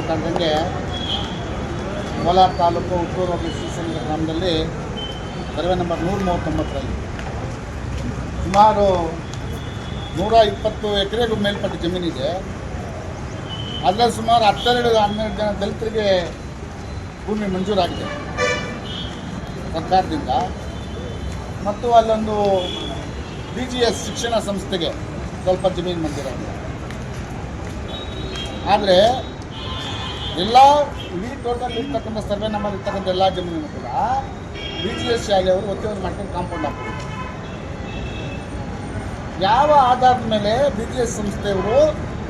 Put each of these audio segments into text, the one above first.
ಮಾತಾಡ್ದಂಗೆ ಕೋಲಾರ ತಾಲೂಕು ಹುಟ್ಟೂರು ಹೋಬಳಿ ಶ್ರೀಸಂದ್ರ ಗ್ರಾಮದಲ್ಲಿ survey number 139ರಲ್ಲಿ ಸುಮಾರು 120 ಎಕರೆಗೂ ಮೇಲ್ಪಟ್ಟ ಜಮೀನಿದೆ. ಅದರಲ್ಲಿ ಸುಮಾರು 12 ಜನ ದಲಿತರಿಗೆ ಭೂಮಿ ಮಂಜೂರಾಗಿದೆ ಸರ್ಕಾರದಿಂದ. ಮತ್ತು ಅಲ್ಲೊಂದು BGS ಶಿಕ್ಷಣ ಸಂಸ್ಥೆಗೆ ಸ್ವಲ್ಪ ಜಮೀನು ಮಂಜೂರಾಗಿದೆ. ಆದರೆ ಎಲ್ಲ ಇಡೀ ಟೋಟಲ್ ಇರ್ತಕ್ಕಂಥ ಸರ್ವೆ ನಂಬರ್ ಇರ್ತಕ್ಕಂಥ ಎಲ್ಲ ಜಮೀನು ಕೂಡ BGS ಶಾಲೆಯವರು ಒತ್ತುವರಿ ಮಾಡ್ಕೊಂಡು ಕಾಂಪೌಂಡ್ ಹಾಕ್ತಾರೆ. ಯಾವ ಆಧಾರದ ಮೇಲೆ BGS ಸಂಸ್ಥೆಯವರು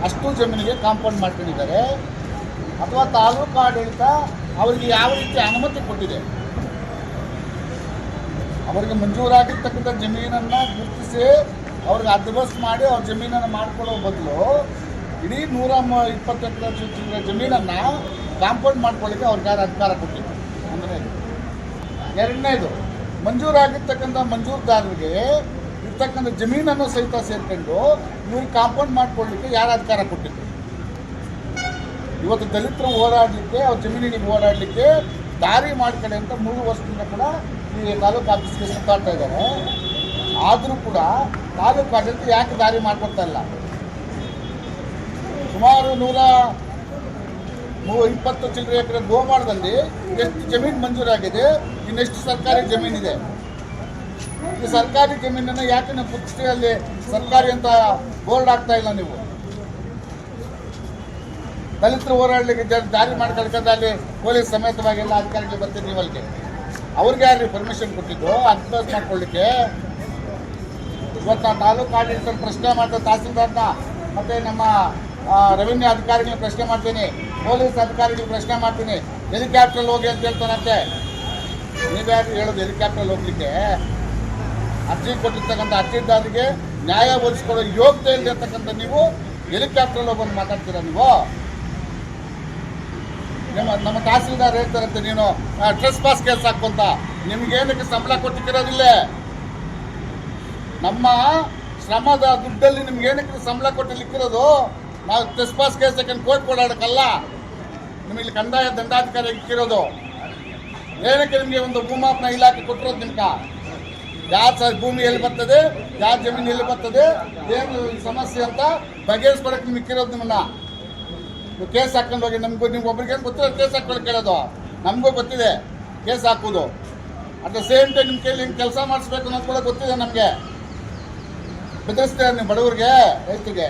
ಅಷ್ಟು ಜಮೀನಿಗೆ ಕಾಂಪೌಂಡ್ ಮಾಡ್ಕೊಂಡಿದ್ದಾರೆ ಅಥವಾ ತಾಲೂಕು ಆಡಳಿತ ಅವರಿಗೆ ಯಾವ ರೀತಿ ಅನುಮತಿ ಕೊಟ್ಟಿದೆ? ಅವರಿಗೆ ಮಂಜೂರಾಗಿರ್ತಕ್ಕಂಥ ಜಮೀನನ್ನು ಗುರುತಿಸಿ ಅವ್ರಿಗೆ ಅಡ್ವಸ್ಟ್ ಮಾಡಿ ಅವ್ರ ಜಮೀನನ್ನು ಮಾಡಿಕೊಡೋ ಬದಲು ಇಡೀ 120 ಎಕರೆ ಜಮೀನನ್ನು ಕಾಂಪೌಂಡ್ ಮಾಡ್ಕೊಳ್ಳಿಕ್ಕೆ ಅವ್ರಿಗೆ ಯಾರು ಅಧಿಕಾರ ಕೊಟ್ಟಿದ್ರು? ಒಂದನೇದು. ಎರಡನೇದು, ಮಂಜೂರಾಗಿರ್ತಕ್ಕಂಥ ಮಂಜೂರುದಾರರಿಗೆ ಇರ್ತಕ್ಕಂಥ ಜಮೀನನ್ನು ಸಹಿತ ಸೇರ್ಕೊಂಡು ಇವ್ರಿಗೆ ಕಾಂಪೌಂಡ್ ಮಾಡ್ಕೊಳ್ಳಿಕ್ಕೆ ಯಾರು ಅಧಿಕಾರ ಕೊಟ್ಟಿದ್ರು? ಇವತ್ತು ದಲಿತರು ಓಡಾಡಲಿಕ್ಕೆ ಅವ್ರ ಜಮೀನಿಗೆ ಓಡಾಡಲಿಕ್ಕೆ ದಾರಿ ಮಾಡ್ಕೊಳ್ಳಿ ಅಂತ 3 ವರ್ಷದಿಂದ ಕೂಡ ಈ ತಾಲೂಕು ಆಫೀಸ್ಗೆ ಸುತ್ತಾಡ್ತಾ ಇದ್ದಾರೆ. ಆದರೂ ಕೂಡ ತಾಲೂಕು ಆಡಳಿತ ಯಾಕೆ ದಾರಿ ಮಾಡ್ಕೊಡ್ತಾ ಇಲ್ಲ? ಸುಮಾರು 120 ಚಿಲ್ಲರೆ ಎಕರೆ ಗೋಮಾಳದಲ್ಲಿ ಎಷ್ಟು ಜಮೀನು ಮಂಜೂರಾಗಿದೆ, ಇನ್ನೆಷ್ಟು ಸರ್ಕಾರಿ ಜಮೀನಿದೆ? ಈ ಸರ್ಕಾರಿ ಜಮೀನನ್ನು ಯಾಕೆ ನೀವು ಪುಸ್ತಕದಲ್ಲಿ ಸರ್ಕಾರಿ ಅಂತ ಬೋರ್ಡ್ ಆಗ್ತಾ ಇಲ್ಲ? ನೀವು ದಲಿತರು ಹೋರಾಡಲಿಕ್ಕೆ ದಾರಿ ಮಾಡ್ಕೊಳ್ಕೊಂಡು ಅಲ್ಲಿ ಪೊಲೀಸ್ ಸಮೇತವಾಗಿ ಎಲ್ಲ ಅಧಿಕಾರಿಗಳು ಬರ್ತೀರಿ ನೀವು ಅಲ್ಲಿಗೆ. ಅವ್ರಿಗೆ ಯಾರು ಪರ್ಮಿಷನ್ ಕೊಟ್ಟಿದ್ದು ಅಡ್ವೈಸ್ ಮಾಡ್ಕೊಳ್ಳಿಕ್ಕೆ? ಇವತ್ತು ನಾನು ತಾಲೂಕು ಆಡಳಿತ ಪ್ರಶ್ನೆ ಮಾಡ್ತಾ ತಹಸೀಲ್ದಾರ್ನ ಮತ್ತು ನಮ್ಮ ರೆವಿನ್ಯೂ ಅಧಿಕಾರಿಗಳನ್ನ ಪ್ರಶ್ನೆ ಮಾಡ್ತೀನಿ, ಪೊಲೀಸ್ ಅಧಿಕಾರಿಗಳು ಪ್ರಶ್ನೆ ಮಾಡ್ತೀನಿ. ಹೆಲಿಕಾಪ್ಟ್ರಲ್ಲಿ ಹೋಗಿ ಅಂತ ಹೇಳ್ತಾನಂತೆ. ನೀವ್ಯಾರು ಹೇಳೋದು ಹೆಲಿಕಾಪ್ಟ್ರಲ್ಲಿ ಹೋಗ್ಲಿಕ್ಕೆ? ಅರ್ಜಿ ಕೊಟ್ಟಿರ್ತಕ್ಕಂಥ ಅರ್ಜಿದಾರರಿಗೆ ನ್ಯಾಯ ಒದಗಿಸ್ಕೊಳ್ಳೋ ಯೋಗ್ಯತೆ ಇಲ್ಲಿರ್ತಕ್ಕಂಥ ನೀವು ಹೆಲಿಕಾಪ್ಟ್ರಲ್ಲಿ ಹೋಗೋದು ಮಾತಾಡ್ತೀರಾ? ನೀವು ನಮ್ಮ ತಹಸೀಲ್ದಾರ್ ಹೇಳ್ತಾರಂತೆ ನೀನು ಟ್ರೆಸ್ ಪಾಸ್ ಕೇಸ್ ಹಾಕುವಂತ. ನಿಮ್ಗೇನಕ್ಕೆ ಸಂಬಳ ಕೊಟ್ಟಿರೋದಿಲ್ಲ? ನಮ್ಮ ಶ್ರಮದ ದುಡ್ಡಲ್ಲಿ ನಿಮ್ಗೇನಕ್ಕೆ ಸಂಬಳ ಕೊಟ್ಟಿಲಿಕ್ಕಿರೋದು? ನಾವು ಟ್ರೆಸ್ ಪಾಸ್ ಕೇಸ್ ಯಾಕಂದ್ರೆ ಕೋರ್ಟ್ ಓಡಾಡೋಕ್ಕಲ್ಲ. ನಿಮಗೆ ಕಂದಾಯ ದಂಡಾಧಿಕಾರಿ ಇಕ್ಕಿರೋದು ಏನಕ್ಕೆ? ನಿಮಗೆ ಒಂದು ಭೂಮಾಪನ ಇಲಾಖೆ ಕೊಟ್ಟಿರೋದು. ನಿಮ್ಗೆ ಯಾವ ಭೂಮಿ ಎಲ್ಲಿ ಬರ್ತದೆ, ಯಾವ ಜಮೀನು ಎಲ್ಲಿ ಬರ್ತದೆ, ಏನು ಸಮಸ್ಯೆ ಅಂತ ಬಗೆಹರಿಸ್ಕೊಡಕ್ಕೆ ನಿಮ್ಗೆ ಇಕ್ಕಿರೋದು. ನಿಮ್ಮನ್ನ ನೀವು ಕೇಸ್ ಹಾಕೊಂಡು ಹೋಗಿ ನಮಗೂ ನೀವು ಒಬ್ರಿಗೆ ಗೊತ್ತಿರೋ ಕೇಸ್ ಹಾಕೊಂಡು ಕೇಳೋದು. ನಮಗೂ ಗೊತ್ತಿದೆ ಕೇಸ್ ಹಾಕೋದು. ಅಟ್ ದ ಸೇಮ್ ಟೈಮ್ ನಿಮ್ಮ ಕೈಲಿ ಹಿಂಗೆ ಕೆಲಸ ಮಾಡಿಸ್ಬೇಕು ಅನ್ನೋದು ಕೂಡ ಗೊತ್ತಿದೆ ನಮಗೆ. ಬೆದರಿಸ್ತೀರ ನೀವು ಬಡವರಿಗೆ, ರೈತರಿಗೆ.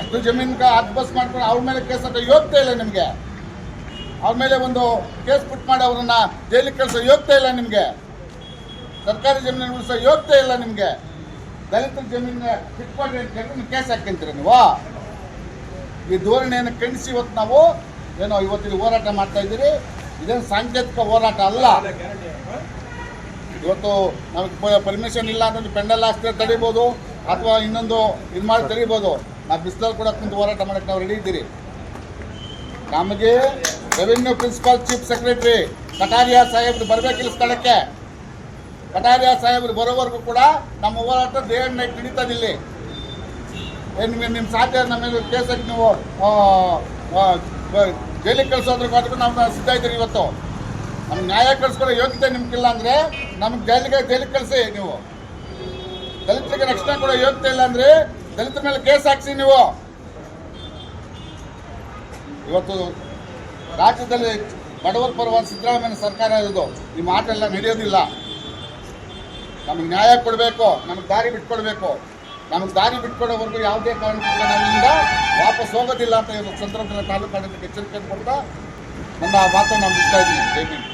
ಅಷ್ಟು ಜಮೀನ್ಗೆ ಅಡ್ಬಸ್ ಮಾಡ್ಕೊಂಡು ಅವ್ರ ಮೇಲೆ ಕೇಸ್ ಹಾಕೋ ಯೋಗ್ಯತೆ ಇಲ್ಲ ನಿಮಗೆ. ಅವ್ರ ಮೇಲೆ ಒಂದು ಕೇಸ್ ಪುಟ್ ಮಾಡಿ ಅವ್ರನ್ನ ಜೈಲಿಗೆ ಕಳಿಸೋ ಯೋಗ್ಯತೆ ಇಲ್ಲ ನಿಮಗೆ. ಸರ್ಕಾರಿ ಜಮೀನು ಉಳಿಸೋ ಯೋಗ್ಯತೆ ಇಲ್ಲ ನಿಮಗೆ. ದಲಿತರ ಜಮೀನು ಬಿಟ್ಕೊಡ್ರಿ ಅಂತ ಕೇಳಿ ನೀವು ಕೇಸ್ ಹಾಕ್ಕೊಂತೀರ ನೀವು. ಈ ಧೋರಣೆಯನ್ನು ಖಂಡಿಸಿ ಇವತ್ತು ನಾವು ಏನೋ ಇವತ್ತಿನ ಹೋರಾಟ ಮಾಡ್ತಾ ಇದ್ದೀರಿ. ಇದೇನು ಸಾಂಕೇತಿಕ ಹೋರಾಟ ಅಲ್ಲ. ಇವತ್ತು ನಮಗೆ ಪರ್ಮಿಷನ್ ಇಲ್ಲ ಅಂದ್ರೆ ಪೆಂಡಲ್ ಹಾಕ್ತಾರೆ ತಡಿಬೋದು, ಅಥವಾ ಇನ್ನೊಂದು ಇದು ಮಾಡಿ ತಡಿಬೋದು. ನಾವು ಬಿಸಿಲಲ್ಲಿ ಕೂಡ ಕುಂತು ಹೋರಾಟ ಮಾಡೋಕ್ಕೆ ನಾವು ರೆಡಿ ಇದ್ದೀರಿ. ನಮಗೆ revenue principal chief secretary Kataria ಸಾಹೇಬ್ರು ಬರಬೇಕಿಲ್ಲ ಸ್ಥಳಕ್ಕೆ. ಕಟಾರಿಯಾ ಸಾಹೇಬ್ರು ಬರೋವರೆಗೂ ಕೂಡ ನಮ್ಮ ಹೋರಾಟ ಡೇ ಆ್ಯಂಡ್ ನೈಟ್ ನಡೀತದಿಲ್ಲಿ. ನಿಮ್ಮ ಸಾಧ್ಯ ನಮ್ಮ ಮೇಲೆ ಕೇಸ್ ಹಾಕಿ ನೀವು ಜೈಲಿಗೆ ಕಳಿಸೋದ್ರೂ ನಾವು ಸಿದ್ಧ ಇದ್ದೀರಿ. ಇವತ್ತು ನಮ್ಗೆ ನ್ಯಾಯ ಕಳಿಸ್ಕೊಡೋ ಯೋಗ್ಯತೆ ನಿಮ್ಗಿಲ್ಲ ಅಂದರೆ ನಮ್ಗೆ ಜೈಲಿಗೆ ಕಳಿಸಿ. ನೀವು ದಲಿತರಿಗೆ ರಕ್ಷಣೆ ಕೊಡೋ ಯೋಗ್ಯತೆ ಇಲ್ಲ ಅಂದರೆ ದಲಿತರ ಮೇಲೆ ಕೇಸ್ ಹಾಕ್ಸಿ. ನೀವು ಇವತ್ತು ರಾಜ್ಯದಲ್ಲಿ ಬಡವರ ಪರವಾದ ಸಿದ್ದರಾಮಯ್ಯ ಸರ್ಕಾರ ಇರೋದು. ಈ ಮಾತೆಲ್ಲ ನಡೆಯೋದಿಲ್ಲ. ನಮಗೆ ನ್ಯಾಯ ಕೊಡಬೇಕು, ನಮಗೆ ದಾರಿ ಬಿಟ್ಕೊಡ್ಬೇಕು. ನಮಗೆ ದಾರಿ ಬಿಟ್ಕೊಡೋವರೆಗೂ ಯಾವುದೇ ಕಾರಣಕ್ಕೂ ನಮ್ಮಿಂದ ವಾಪಸ್ ಹೋಗೋದಿಲ್ಲ ಅಂತ ಇವತ್ತು ಸಂದರ್ಭದಲ್ಲಿ ತಾಲೂಕು ಆಡಳಿತಕ್ಕೆ ಎಚ್ಚರಿಕೆ ಕೊಡ್ತಾ ನನ್ನ ಮಾತನ್ನು ನಾನು ಮುಗಿಸ್ತಾ ಇದ್ದೀನಿ. ಜೈ ಭೀಮ್.